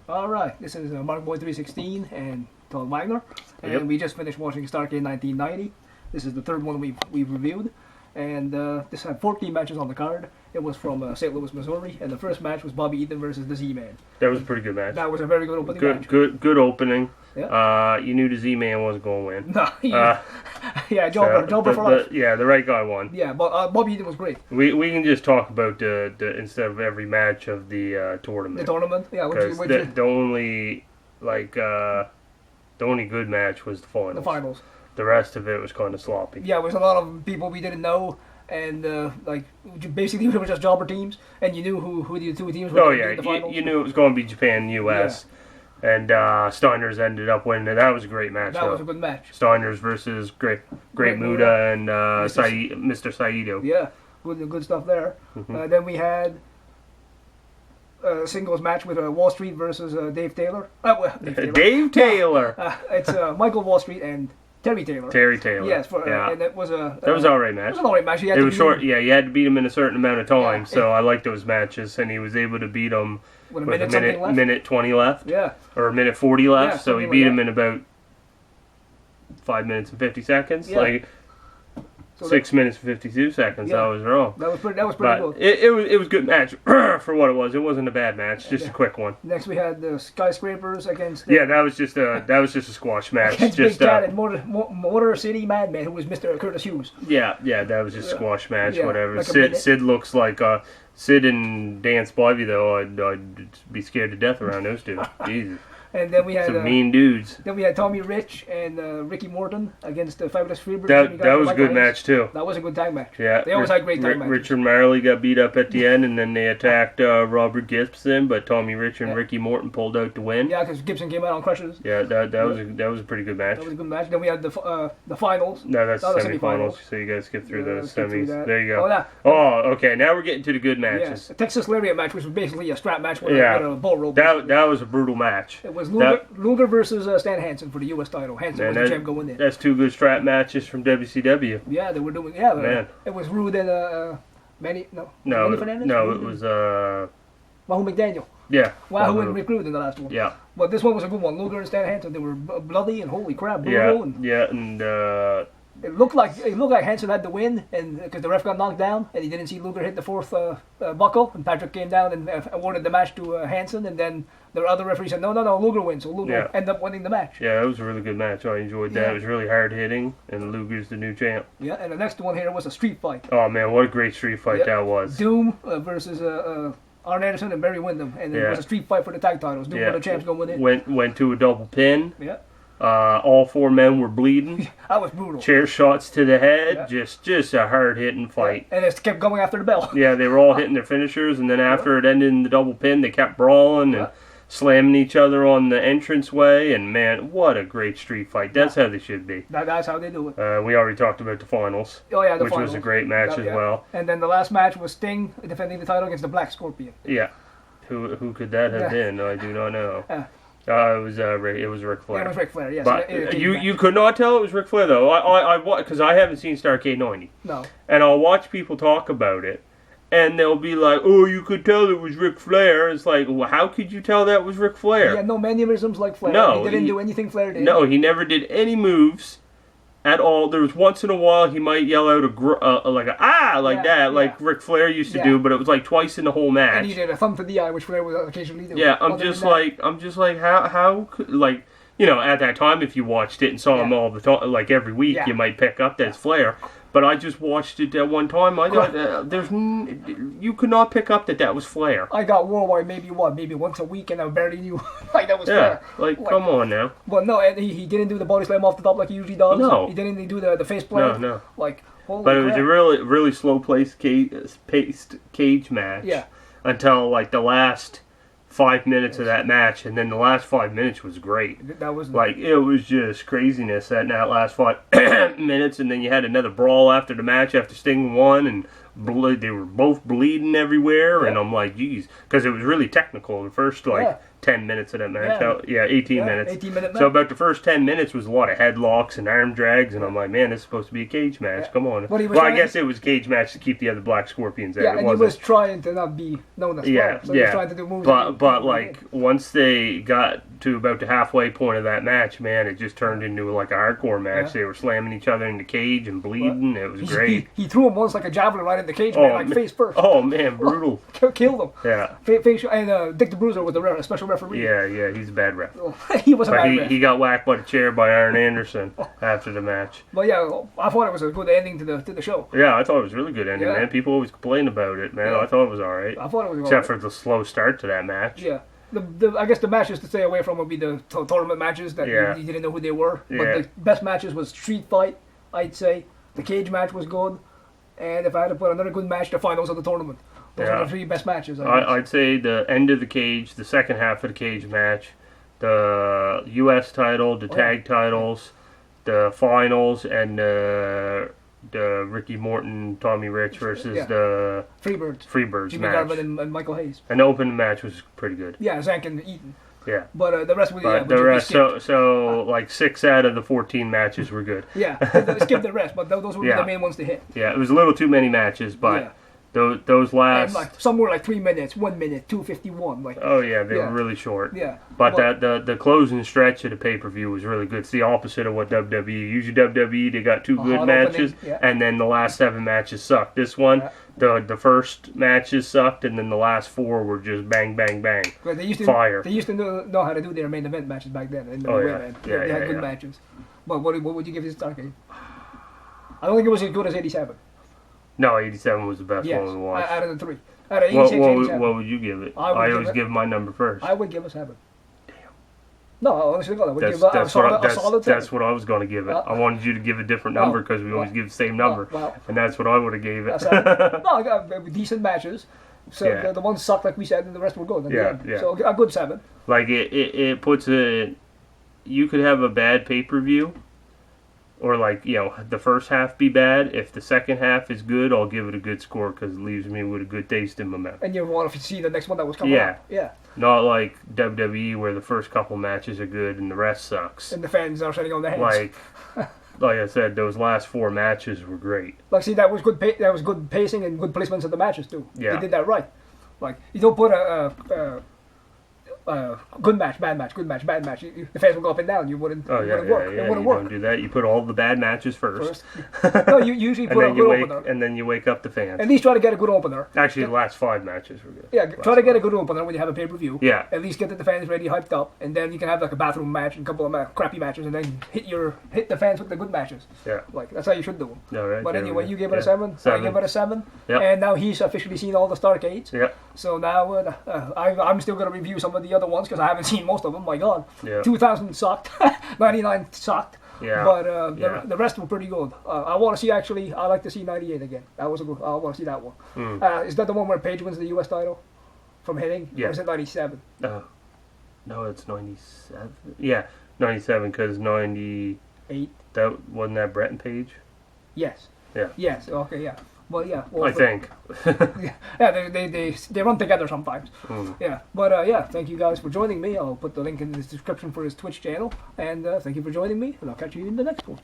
All right, this is Mark Boy 316 and Todd Wagner, and Yep. we just finished watching Starrcade 1990. This is the third one we've reviewed, and this had 14 matches on the card. It was from St. Louis, Missouri, and the first match was Bobby Eaton versus the Z-Man. That was a pretty good match. That was a very good opening match. Good opening. Yeah. You knew the Z-Man wasn't going to win. No, yeah, Jobber for life. Yeah, the right guy won. Yeah, but Bobby Eaton was great. We can just talk about the instead of every match of the tournament. The tournament, yeah, the only good match was the finals. The finals. The rest of it was kind of sloppy. Yeah, there was a lot of people we didn't know, and basically it was just jobber teams, and you knew who the two teams were. Oh yeah, you knew it was going to be Japan and U.S. Yeah. And Steiners ended up winning, and that was a great match. That was a good match. Steiners versus Great Muda and Mr. Saito. Yeah, good stuff there. Mm-hmm. Then we had a singles match with Wall Street versus Dave Taylor. Dave Taylor. It's Michael Wall Street and Terry Taylor. Terry Taylor. Yes, and it was a... that was an alright match. It was an alright match. It was short. Yeah, you had to beat him in a certain amount of time, Yeah. so I like those matches, and he was able to beat him with a minute 20 left. Yeah. Or a minute 40 left, Yeah, so he beat him in about 5 minutes and 50 seconds. Yeah. So 6 minutes and 52 seconds. Yeah. I was wrong. That was pretty good. It was a good match for what it was. It wasn't a bad match, just a quick one. Next we had the Skyscrapers against... yeah, that was just a squash match. Against just Big Cat and Motor City Madman, who was Mr. Curtis Hughes. Yeah, that was just a squash match, whatever. Like Sid looks like... Sid and Dan Spivey, though, I'd be scared to death around those two. Jesus. And then we had some mean dudes. Then we had Tommy Rich and Ricky Morton against the Fabulous Freebirds. That was a good match too. That was a good tag match. Yeah, they always had great tag matches. Richard Marley got beat up at the end, and then they attacked Robert Gibson, but Tommy Rich and Ricky Morton pulled out to win. Yeah, because Gibson came out on crutches. Yeah, that was a pretty good match. That was a good match. Then we had the finals. No, that's the semifinals. So you guys skip through those semis. There you go. Oh, okay. Now we're getting to the good matches. Yeah, the Texas Lariat match, which was basically a strap match with a bull rope. That was a brutal match. It was Luger versus Stan Hansen for the U.S. title. Hansen was the champ going in. That's two good strap matches from WCW. Yeah, they were doing. Yeah, man. It was Rude and Manny. No, Fernandez? it was Wahoo McDaniel. Yeah. Wahoo and Rick Rude in the last one. Yeah. But this one was a good one. Luger and Stan Hansen, they were bloody and holy crap, brutal. Yeah, and it looked like Hansen had the win, and because the ref got knocked down, and he didn't see Luger hit the fourth buckle, and Patrick came down and awarded the match to Hansen, and then the other referee said, no, Luger wins, so Luger ended up winning the match. Yeah, it was a really good match. I enjoyed that. It was really hard hitting, and Luger's the new champ. Yeah, and the next one here was a street fight. Oh man, what a great street fight that was. Doom versus Arn Anderson and Barry Windham, and it was a street fight for the tag titles. Doom were the champs going in. Went to a double pin. Yeah. All four men were bleeding. That was brutal. Chair shots to the head. Just a hard-hitting fight. And it kept going after the bell. Yeah, they were all hitting their finishers, and then after it ended in the double pin, they kept brawling and slamming each other on the entranceway. And man, what a great street fight. That's how they should be. That's how they do it. We already talked about the finals. Oh yeah, the which finals. Was a great match as well. And then the last match was Sting defending the title against the Black Scorpion. Yeah. Who could that have been? I do not know. It was Ric Flair. Yeah, it was Ric Flair, yes. But you could not tell it was Ric Flair, though. Because I haven't seen Starrcade 90. No. And I'll watch people talk about it, and they'll be like, oh, you could tell it was Ric Flair. It's like, well, how could you tell that was Ric Flair? He had no mannerisms like Flair. No. He didn't do anything Flair did. No, he never did any moves at all. There was once in a while he might yell out like Ric Flair used to do, but it was like twice in the whole match. And he did a thumb to the eye, which Flair would occasionally do. Yeah, I'm just like how could, like, you know, at that time if you watched it and saw him all the time, like every week, you might pick up that's Flair. But I just watched it that one time. You could not pick up that was Flair. I got worldwide maybe once a week, and I barely knew like that was Flair. Like come on now. Well, no, and he didn't do the body slam off the top like he usually does. No, he didn't do the face plant. No. Like holy but it crap. was a really slow paced cage match. Yeah. Until like the last 5 minutes of that match, and then the last 5 minutes was great. That was like it was just craziness in that last 5 minutes, and then you had another brawl after the match after Sting won, and they were both bleeding everywhere, and I'm like, geez, because it was really technical. The first 10 minutes of that match. Yeah, 18 minutes. 18-minute match. So about the first 10 minutes was a lot of headlocks and arm drags, and I'm like, man, this is supposed to be a cage match. Come on. Well, I guess it was a cage match to keep the other Black Scorpions out. Yeah, and he was trying to not be known as Flair. So he was trying to do moves. But like, once they got to about the halfway point of that match, man, it just turned into like a hardcore match. They were slamming each other in the cage and bleeding. It was great. He threw him once like a javelin right in the cage, man, like face first. Oh, man, brutal. Killed him. Yeah. And Dick the Bruiser was the special referee. Yeah, he's a bad ref. He was a bad ref. He got whacked by the chair by Arn Anderson after the match. But yeah, I thought it was a good ending to the show. Yeah, I thought it was a really good ending, man. People always complain about it, man. I thought it was alright. I thought it was except for the slow start to that match. Yeah. I guess the matches to stay away from would be the tournament matches that you didn't know who they were. But the best matches was Street Fight, I'd say. The cage match was good. And if I had to put another good match, the finals of the tournament. Those are the three best matches. I'd say the end of the cage, the second half of the cage match, the U.S. title, the tag titles, the finals, and the Ricky Morton, Tommy Rich versus the Freebirds Jimmy match. Garvin and Michael Hayes. And the open match was pretty good. Yeah, Zank and Eaton. Yeah. But the rest was the rest. So like 6 out of the 14 matches were good. Yeah, skip the rest, but those were the main ones to hit. Yeah, it was a little too many matches, but those last. And some were like 3 minutes, 1 minute, 2:51. Like. Oh yeah, they were really short. Yeah. But the closing stretch of the pay-per-view was really good. It's the opposite of what WWE. Usually WWE, they got 2 good matches, and then the last 7 matches sucked. This one, the first matches sucked, and then the last 4 were just bang, bang, bang. But they used to, fire. They used to know how to do their main event matches back then. And they had good matches. But what would you give this Starrcade? I don't think it was as good as 87. No, 87 was the best one we watched. Out of the 3. Out of 86, 87. What would you give it? I always give my number first. I would give a 7. No, honestly, I would give a solid 7. That's what I was going to give it. I wanted you to give a different number because we always give the same number. And that's what I would have gave it. I got decent matches. So the ones sucked, like we said, and the rest were good. Yeah. So a good 7. Like, it puts it... You could have a bad pay-per-view, or like, the first half be bad. If the second half is good, I'll give it a good score because it leaves me with a good taste in my mouth. And you want to see the next one that was coming up. Yeah. Not like WWE where the first couple matches are good and the rest sucks. And the fans are sitting on their hands. Like I said, those last 4 matches were great. Like, see, that was good. That was good pacing and good placements of the matches too. Yeah. They did that right. Like, you don't put a good match, bad match, good match, bad match. The fans would go up and down. You wouldn't. It wouldn't work. It wouldn't work. Don't do that. You put all the bad matches first. No, you usually put a good opener. And then you wake up the fans. At least try to get a good opener. Actually, the last 5 matches were good. Yeah, try to get a good opener when you have a pay-per-view. Yeah. At least get the fans ready, hyped up, and then you can have like a bathroom match and a couple of crappy matches, and then hit the fans with the good matches. Yeah. Like, that's how you should do them. All right. But anyway, you gave it a 7. I give it a 7. Yep. And now he's officially seen all the Starrcades. Yeah. So now I'm still going to review some of the other ones because I haven't seen most of them. My God. Yeah. 2000 sucked. 99 sucked. Yeah. But the rest were pretty good. I want to see, actually, I like to see 98 again. That was a good. I want to see that one. Is that the one where Paige wins the U.S. title from hitting? Yeah. Or is it 97? No, it's 97. Yeah, 97 because 98. That wasn't that Brett and Paige? Yes. Yeah. Yes. Okay. Yeah. Well, yeah. Well, I think. Yeah, they run together sometimes. Yeah, but yeah, thank you guys for joining me. I'll put the link in the description for his Twitch channel, and thank you for joining me, and I'll catch you in the next one.